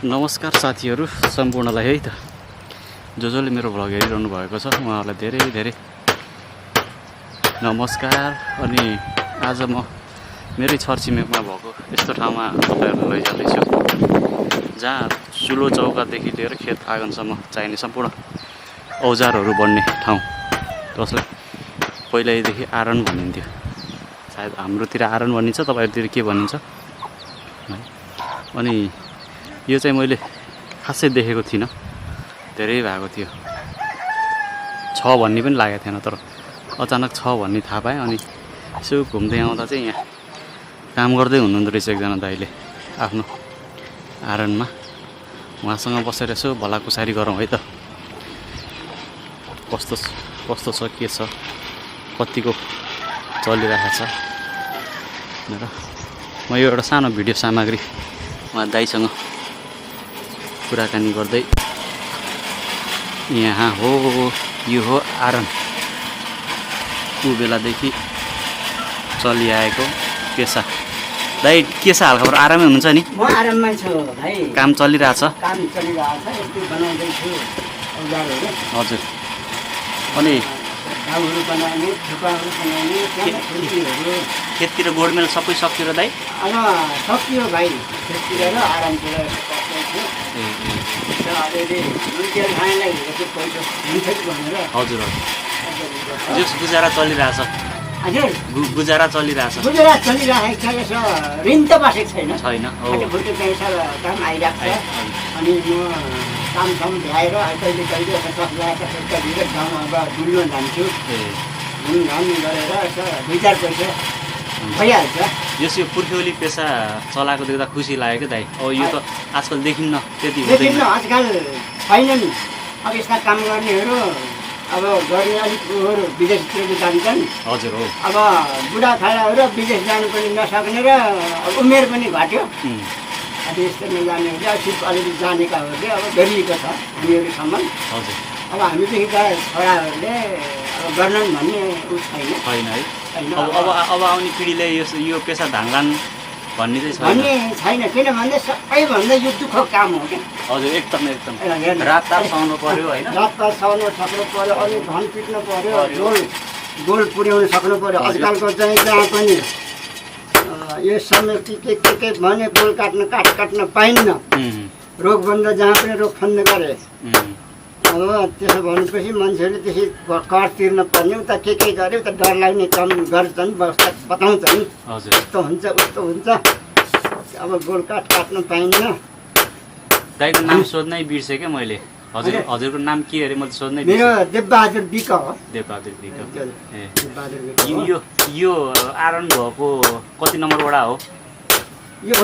नमस्कार साथीहरू सम्पूर्णलाई है त जसले मेरो भ्लग हेरिरहनु भएको छ उहाँहरूलाई धेरै धेरै नमस्कार। अनि आज म मेरै छरछिमेकमा भएको यस्तो ठाउँमा तपाईँहरूलाई लैजाँदैछु जहाँ चुलो चौकादेखि लिएर खेत आँगनसम्म चाहिने सम्पूर्ण औजारहरू बन्ने ठाउँ, जसलाई पहिल्यैदेखि आरन भनिन्थ्यो। सायद हाम्रोतिर आरन भनिन्छ, तपाईँहरूतिर के भनिन्छ है। अनि यो चाहिँ मैले खासै देखेको थिइनँ, धेरै भएको थियो, छ भन्ने पनि लागेको थिएन, तर अचानक छ भन्ने थाहा पाएँ। अनि यसो घुम्दै आउँदा चाहिँ यहाँ काम गर्दै हुनुहुँदो रहेछ एकजना दाइले आफ्नो आरनमा। उहाँसँग बसेर यसो भलाकुसारी गरौँ है त, कस्तो छ, के छ, कतिको चलिरहेको छ भनेर म यो एउटा सानो भिडियो सामग्री उहाँ दाइसँग कुराकानी गर्दै यहाँ हो, यो हो आरन। ऊ बेलादेखि चलिआएको पेसा। दाइ के छ हालखबर? आरामै हुनुहुन्छ नि? म आराममै छु भाइ। काम चलिरहेछ? काम चलिरहेछ, यस्तो बनाउँदैछु औजारहरू। हजुर। अनि घाउहरू बनाउने, थुपाहरू बनाउने, खेतीहरू। खेततिर गोडमेल सबै सकियो र दाइ? अब सकियो भाइ, खेततिर र आरामतिर बस्दैछु। अलिअलि नुनतेल खानेलाई हिँडेको पैसा हुन्छ कि भनेर। हजुर हजुर, गुजारा चलिरहेछ? हजुर, गुजारा चलिरहेछ? गुजारा चलिरहेको छ। यसो ऋण त बसेको छैन। फुटे पैसा काम आइरहेको छ। अनि म काम भ्याएर कहिले कहिले कसैतिर गाउँमा अब डुल्न जान्छु। घुमघाम गरेर यसो 2-4 पैसा भइहाल्छ। यो पुर्ख्यौली पेसा चलाएको देख्दा खुसी लाग्यो क्या दाइ? अब यो त आजकल देखिन्न, त्यति देखिन्न आजकल, छैन नि। अब यस्ता काम गर्नेहरू अब गर्ने अलिक उहरू विदेशतिर जान्छन्। हजुर हो। अब बुढाखाडाहरू विदेश जानु पनि नसक्ने र उमेर पनि घट्यो। अब यस्तो नजानेहरूले सिर्फ अलिअलि जानेकाहरूले अब गरिएको छ हामीहरूसम्म। हजुर। अब हामीदेखिका छोराहरूले अब गर्नन् भन्ने उ छैन है। अब आउने पिँढीले यो पेसा धान्लान् भन्ने चाहिँ छैन। किन भन्दा सबैभन्दा यो दुःख काम हो क्या। हजुर, एकदम रातरात सहनु पर्यो होइन? रातरात सहनु सक्नु पर्यो, अनि धन पिट्नु पर्यो, गोल पुर्याउनु सक्नु पर्यो। आजकलको चाहिँ जहाँ पनि यो समय के भने गोल काट्न पाइन्न। रोगबन्द जहाँ पनि रोग फन्द गरे। अब त्यसो भनेपछि मान्छेहरूले त्यसै कर तिर्न पर्ने, उता के गऱ्यो उता डर लाग्ने काम गर्छन्, बताउँछन्। यस्तो हुन्छ उस्तो हुन्छ। अब गोल काट्न पाइन्न। दाइको नाम सोध्नै बिर्सेँ क्या मैले। हजुरको नाम के अरे? मैले सोध्नै बिर्सेँ। मेरो देवबहादुर विक हो। देवबहादुर विक। यो आरन भएको कति नम्बर वडा हो? यो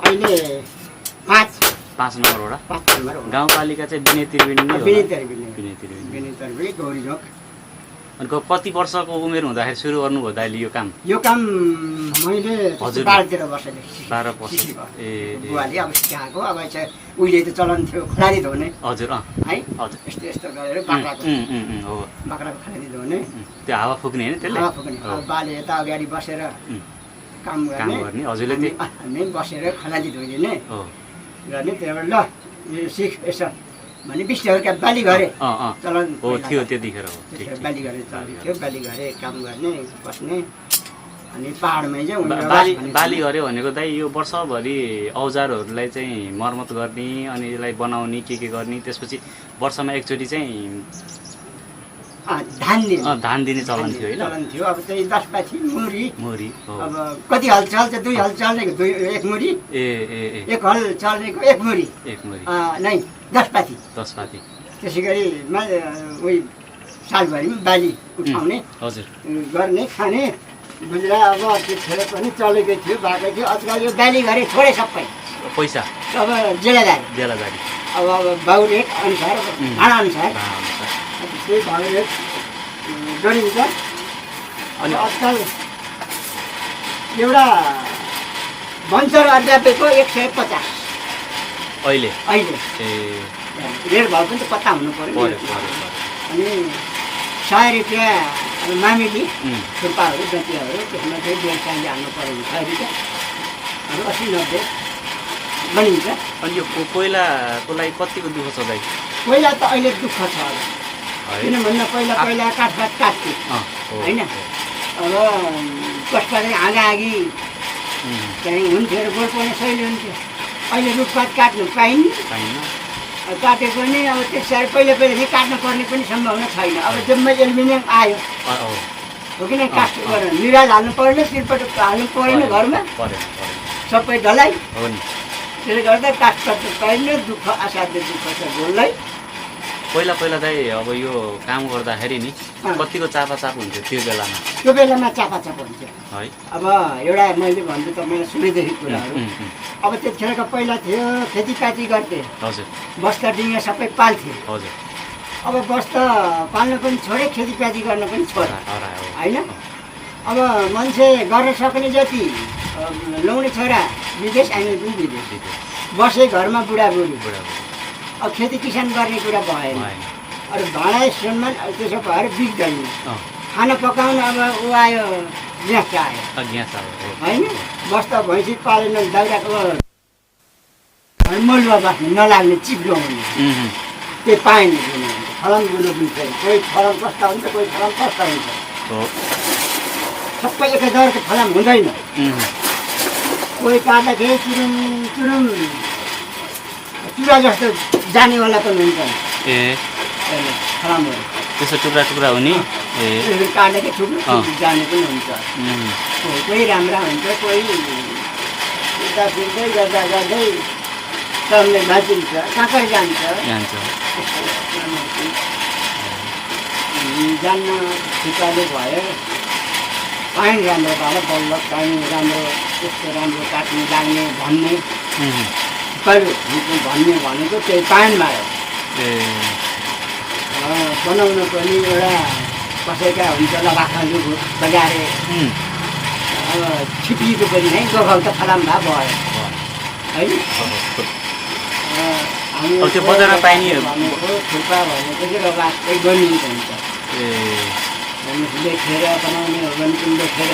अहिले 5 नम्बर वडा। गाउँपालिका चाहिँ विनय त्रिवेणी नै हो? विनय त्रिवेणी गौरीझोक। अनि कति वर्षको उमेर हुँदाखेरि सुरु गर्नुभयो दाइले यो काम? यो काम मैले 12-13 वर्षदेखि। 12 वर्ष। बुवाले अब सिकाएको। अब चाहिँ उहिले त चलन थियो खलारी धोने। हजुर है। हजुर, यस्तो गरेर बाख्राको खलारी धोने। त्यो हावा फुक्ने होइन? त्यसले हावा फुक्ने। अब बाले यता अगाडि बसेर काम गर्ने। हजुरले हामी बसेर खलारी धोइदिने गर्ने। त्यहाँबाट ल यो सिक यसो भने बिस्टेहरूका बाली घरे चलन थियो त्यतिखेर। बाली घरे चल्थ्यो। बाली घरे काम गर्ने, बस्ने। अनि पाहाडमै चाहिँ बाली घरे भनेको दाइ यो वर्षभरि औजारहरूलाई चाहिँ मर्मत गर्ने अनि यसलाई बनाउने के गर्ने, त्यसपछि वर्षमा एकचोटि चाहिँ धान दिने चलन थियो होइन? चलन थियो। अब चाहिँ 10 पाथी मुरी। अब कति हल चल्छ? 2 हल चल्नेको 1 मुरी। 1 हल चल्नेको 1 मुरी। नै 10 पाथी। त्यसै गरी उही सालभरिमा बाली उठाउने। हजुर। गर्ने, खाने गुजरा। अब त्यतिखेर पनि चलेकै थियो, भएकै थियो। आजकल यो बाली घरे छोडे सबै पैसा अब जेलादारी। अब भाउ रेट अनुसार, भाडा अनुसार त्यही भाउ रेट गरिन्छ। अनि आजकल एउटा बन्चर अध्यापकको 150 अहिले रेट भाउ पनि त पत्ता हुनु पर्यो। अनि 100 रुपियाँ अब मामिली थुक्पाहरू जतिहरू त्यसमा चाहिँ व्यवसायले हाल्नु पऱ्यो भने 100 रुपियाँ। 80-90 बनिन्छ। अनि यो कोइलाको लागि कतिको दुःख छ दाइ? पहिला त अहिले दुःख छ अब, है किन भन्दा पहिला काठपात काट्थ्यो होइन। अब कसपाले आगाआगी चाहिँ हुन्थ्यो र गोल पनि सहिले हुन्थ्यो। अहिले रुखपात काट्नु पाइन्न, काटे पनि अब त्यस साह्रो पहिला चाहिँ काट्नु पर्ने पनि सम्भावना छैन। अब जम्मै एल्युमिनियम आयो हो कि नै, कास्ट गरेर निराज हाल्नु परेन, तिरपट हाल्नु परेन, घरमा सबै ढलाइ हो नि। त्यसले गर्दा काठ काट्नु पाइन्न, दुःख असाध्य दुःख छ गोललाई। पहिला दाइ अब यो काम गर्दाखेरि नि कतिको चापाचाप हुन्थ्यो त्यो बेलामा? त्यो बेलामा चापाचाप हुन्छ है। अब एउटा मैले भन्छु तपाईँलाई सुनेदेखि कुराहरू। अब त्यतिखेरको पहिला थियो खेतीपाती गर्थे, हजुर, बस्ता डिङ्गा सबै पाल्थे। हजुर। अब बस्ता पाल्न पनि छोडे, खेतीपाती गर्न पनि छोडे होइन। अब मान्छे गर्न सक्ने जति ल्याउने छोरा विदेश, हामी पनि विदेश बसे, घरमा बुढाबुढी। अब खेती किसान गर्ने कुरा भएन। अरू भाडा सम्मान त्यसो भएर बिग्दैन। खाना पकाउनु अब ऊ आयो, ग्यास आयो होइन। बस्दा भैँसी पालेन, दाउराको मलुवा बाँच्नु नलाग्ने, चिप्लो हुने, त्यो पाएन। फलाम गुलो पनि छैन, कोही फलाम कस्ता हुन्छ, कोही फलाम कस्ता हुन्छ, सबै एकै दरको फलाम हुँदैन। कोही काट्दाखेरि चुरुम चुरुम चुरा जस्तो जानेवाला पनि हुन्छ फलामहरू, त्यसो टुक्रा टुक्रा हुने काटेको थुप्रो जाने पनि हुन्छ। कोही राम्रा हुन्छ, कोही उता फिर्दै गर्दा गर्दै टर्ने भाँचिन्छ, काँकर जान्छ। जान्न ठिकाले भयो, पानी राम्रो भयो, बल्ल पानी राम्रो, त्यस्तो राम्रो काट्ने लाग्ने भन्ने भन्ने भनेको त्यही पानीमा हो। बनाउनु पनि एउटा कसैका हुन्छ लबाखालु बजारे छिपिएको पनि है, गोखाउ त फलाम भए भयो है। त्यो बजारमा पाइने भनेको थुक्पा भनेको चाहिँ रबासै बनिन्छ हुन्छ। लेखेर बनाउने हो भने पनि लेखेर,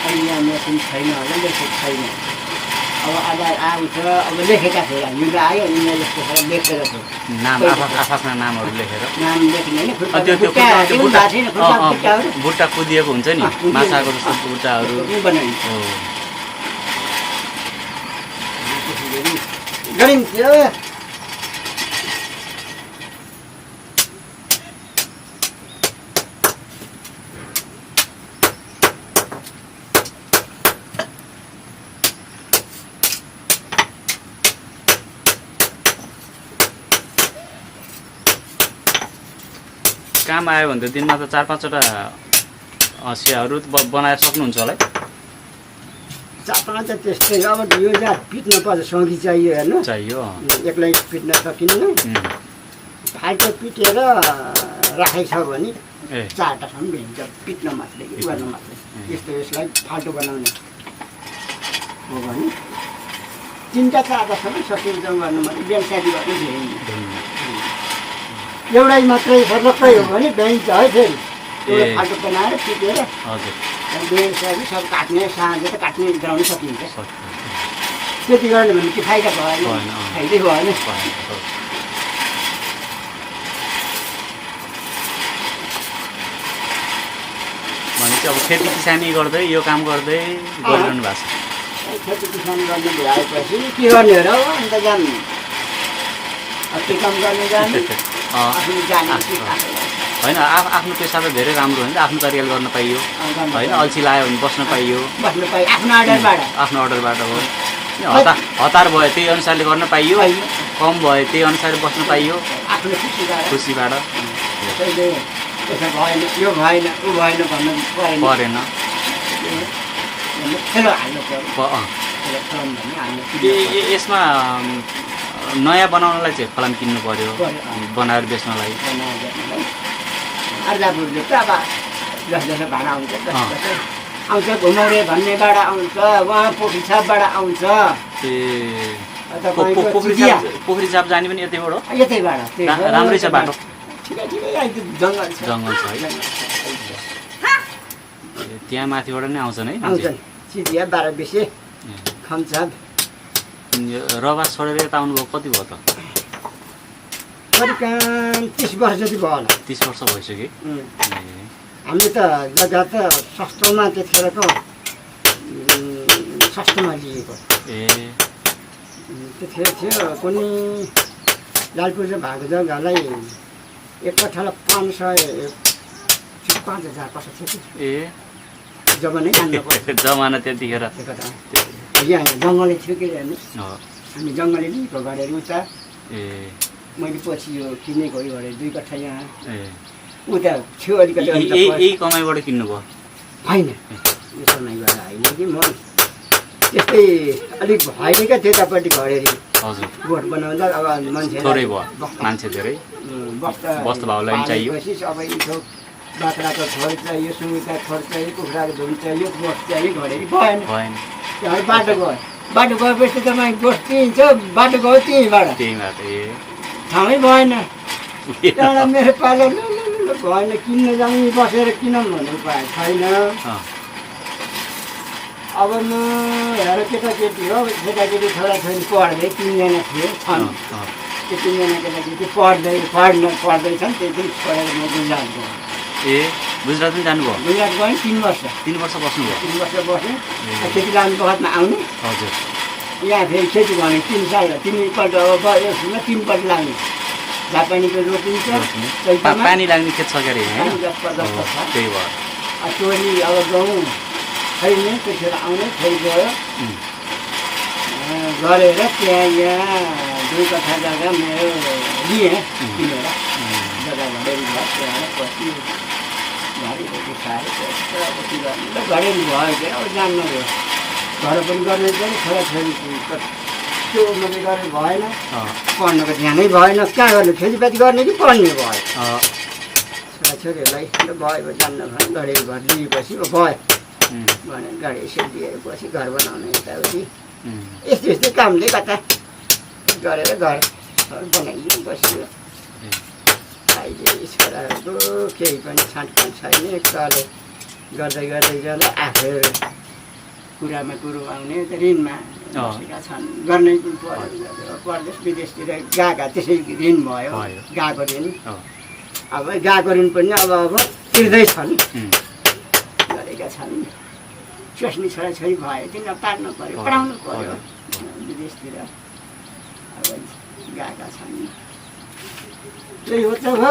अहिले यहाँ मसिन छैन होला, लेखेको छैन। अब आधार आउँछ, अब लेखेका थियो, हिँड्दा आयो, यिनीहरू यस्तो खाले लेखेर थियो, नाम आफ्ना नामहरू लेखेर नाम लेख्ने होइन। बुट्टा कुदिएको हुन्छ नि, माछाको जस्तो बुट्टाहरू बनाइन्छ गरिन्थ्यो। काम आयो भने त दिनमा त 4-5वटा हँसियाहरू बनाएर सक्नुहुन्छ होला है? चापमा त त्यस्तै। अब यो जात पिट्नु पर्छ, सङ्गी चाहियो हेर्नु, चाहियो एक्लै पिट्न सकिन्न। फाल्टो पिटेर राखेको छ भने 4टासम्म भेट्छ, पिट्न मात्रै, गर्न मात्रै। यस्तो यसलाई फाल्टो बनाउने हो भने 3-4टासम्म सकिन्छ गर्नु मात्रै, बेलसादी गर्नु भ्याइन्न। एउटै मात्रै सर्लक्कै हो भने भ्याइन्छ है। फेरि एउटा फाल्टो बनाएर पिटेर बेलसादी सब काट्ने, साँझ त काट्ने गराउनु सकिन्छ। त्यति गर्ने भने कि फाइदा भएन, फाइदै भएन। भनेपछि अब खेती किसानी गर्दै यो काम गर्दै गरिरहनु भएको छ। खेती किसान गर्नु भ्याएपछि के गर्ने हो र? अन्त जानु के काम गर्ने जाने, आफ्नो जाने होइन। आफ्नो पेसा त धेरै राम्रो हो नि त, आफ्नो तरिकाले गर्न पाइयो होइन। अल्छी लाग्यो भने बस्न पाइयो, आफ्नो अर्डरबाट हो। हतार भयो त्यही अनुसारले गर्न पाइयो, कम भयो त्यही अनुसारले बस्न पाइयो आफ्नो खुसीबाट। भएन, यो भएन, ऊ भएन भन्नु परेन। यसमा नयाँ बनाउनलाई चाहिँ फलाम किन्नु पर्यो, बनाएर बेच्नलाई। अर्जापुरले त अब जस जसो भाडा आउँछ आउँछ, घुमौरे भन्नेबाट आउँछ, उहाँ पोखरी छापबाट आउँछ। पोखरी छाप जाने पनि यतैबाट हो? यतैबाट राम्रै छ बाटो, जङ्गल छ है। त्यहाँ माथिबाट नै आउँछन् है? आउँछन्, चिडिया 12 बिसे खम्छाप रबास छोडेर यता आउनुभयो कति भयो त? करिब 30 वर्ष जति भयो होला। 30 वर्ष भइसक्यो। हामीले त जग्गा त सस्तोमा त्यतिखेरको सस्तोमा लिएको। त्यतिखेर थियो कुनै लालपुर भएको जग्गालाई एक कठालाई 5,000 कसो थियो कि जमानै जान्नु पर्यो। जमाना त्यतिखेर यहाँ जङ्गलै थियो कि हामी जङ्गलै लिएको गरेर उता मैले पछि यो किनेको गरेर 2 कठा यहाँ उता थियो अलिकति। यही कमाइबाट किन्नुभयो? होइन यो कमाइबाट होइन कि म त्यस्तै अलिक भएन क्या त्यतापट्टि घरेरी। हजुर गोठ बनाउँदा अब मान्छे थोरै भयो, मान्छे धेरै बस्दा भाउलाई चाहियो। अब यो बाख्राको खोर चाहियो, सुँगुरको खोर चाहियो, कुखुराको धुन चाहियो, गोठ चाहियो, घरेरी भएन। बाटो गयो, बाटो गएपछि तपाईँ गोठ त्यहीँ छ, बाटो गयो त्यहीँबाट ठाउँै भएन। त्यहाँबाट मेरो पालो भएन, किन्न जाउँ बसेर किनौँ भन्ने उपाय छैन। अब म हेर केटाकेटी हो, केटाकेटी छोराछोरी पढ्दै 3जना थिए छन्। त्यो 3जना केटाकेटी पढ्दैछन्। त्यो दिन छोडेर म गुजरात गएँ। गुजरात पनि जानुभयो? गुजरात गएँ 3 वर्ष। 3 वर्ष बस्नुभयो? 3 वर्ष बसेँ। खेती लाने बखतमा आउने। हजुर यहाँ फेरि खेती गर्ने 3 साल 3पल्ट अब यसमा 3 पल्ट लाग्ने। जापानीको रोपिन्छ, पानी लाग्ने खेत छ के अरे? त्यही भयो। तोरी अब गहुँ छैन, त्यतिखेर आउने फेरि गयो गरेर त्यहाँ यहाँ 2 कठा जग्गा मेरो लिएँ किनेर। जग्गा घरेरी भयो, त्यहाँ पछि घरेरी खाएर घरेरी भयो क्या। अब जान्नु भयो घर पनि गर्ने पनि छोराछोरी त्यो उमेरले गर्ने भएन, पढ्नुको ध्यानै भएन। कहाँ गर्ने, खेतीपाती गर्ने कि पढ्ने भयो। छोराछोरीहरूलाई भयो जान्न भयो, घरेरी घर लिएपछि भयो भने गाडी यसो दिएपछि घर बनाउने यताउति यस्तो यस्तै कामले कता गरेर घर बनाइदिनु बस्यो। अहिले छोराहरूको केही पनि छाँटकाँट छैन। एकताले गर्दै गर्दै गर्दा आफै कुरामा कुरो आउने ऋणमा बसेका छन्। गर्नै पनि पऱ्यो, परदेश विदेशतिर गएका त्यसै ऋण भयो, गएको ऋण। अब गएको ऋण पनि अब तिर्दैछन्, गरेका छन्। स्वास्नी छोराछोरी भयो, तिनीहरू पार्नु पऱ्यो, पढाउनु पऱ्यो विदेशतिर। अब गएका छन्। त्यही हो त हो।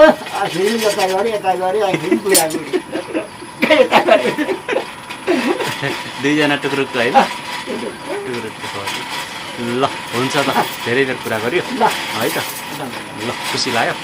फेरि यता गऱ्यो यता गऱ्यो, फेरि बुढाबुढी यता गऱ्यो। 2जना टुक्रुक है? ल हुन्छ त, धेरै बेर कुरा गऱ्यो है त। ल खुसी लाग्यो।